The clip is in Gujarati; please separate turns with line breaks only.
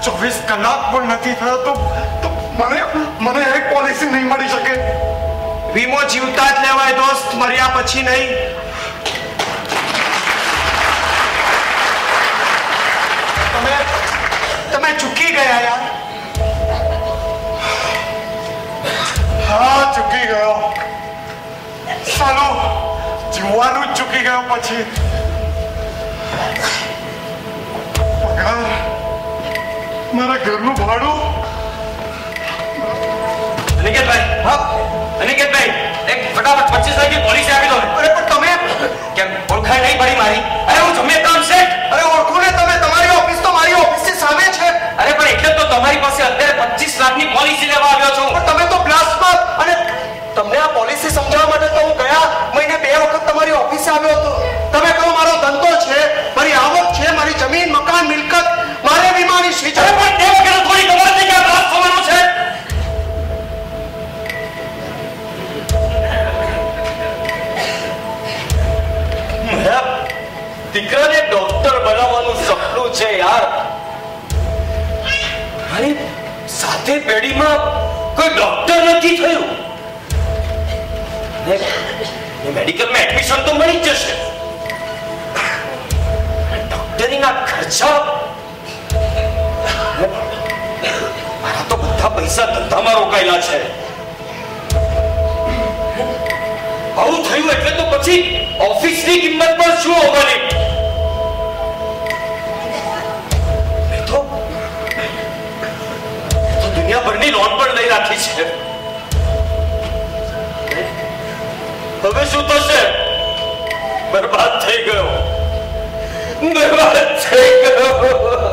24 કલાક પણ નથી થયો તો મને એક પોલિસી નહીં મળી શકે.
વીમો જીવતા જ લેવાય દોસ્ત, મર્યા પછી નહીં. તમે ચૂકી ગયા યાર.
હા, ચૂકી ગયો. સાલો જીવવાનું જ ચૂકી ગયો. પછી પગાર, મારા ઘરનું ભાડું.
અનિકેતભાઈ, હા અનિકેતભાઈ, એક ફટાફટ 25 લાખની પોલિસી આપી દો. અરે પણ તમે કેમ ઓળખાય નહીં પડી મારી? અરે હું જમે કામ શેઠ. અરે ઓળખું ને તમે, તમારી ઓફિસ તો મારી ઓફિસની સામે છે. અરે પણ એટલે તો તમારી પાસે અત્યારે 25 લાખની પોલિસી લેવા આવ્યો છું. પણ તમે તો બ્લાસ્ટમાં, અને તમને આ પોલિસી સમજાવવા માટે તો હું ગયા મહિને 2 વખત તમારી ઓફિસે આવ્યો હતો. તમે કહો મારો ધંધો છે, મારી આવક છે, મારી જમીન મકાન મિલકત, મારે વીમાની સ્વીચ. અરે પણ તે વખતે થોડી ખબર હતી કે આ બ્લાસ્ટ થવાનો છે. દીકરાને ડોક્ટર બનાવવાનું સપનું છે યાર. અરે સાથે પેઢીમાં કોઈ ડોક્ટર નથી થયું. મેડિકલમાં એડમિશન તો મળી જ જશે. ડોક્ટરીના ખર્ચા, મારા તો બધા પૈસા ધંધામાં રોકાયેલા છે. આવું થયું એટલે તો પછી ઓફિસની કિંમત પણ શું હોવાની? તો દુનિયાભરની લોન પણ લઈ રાખી છે. હવે શું થશે? બરબાદ થઈ ગયો, બરબાદ થઈ ગયો.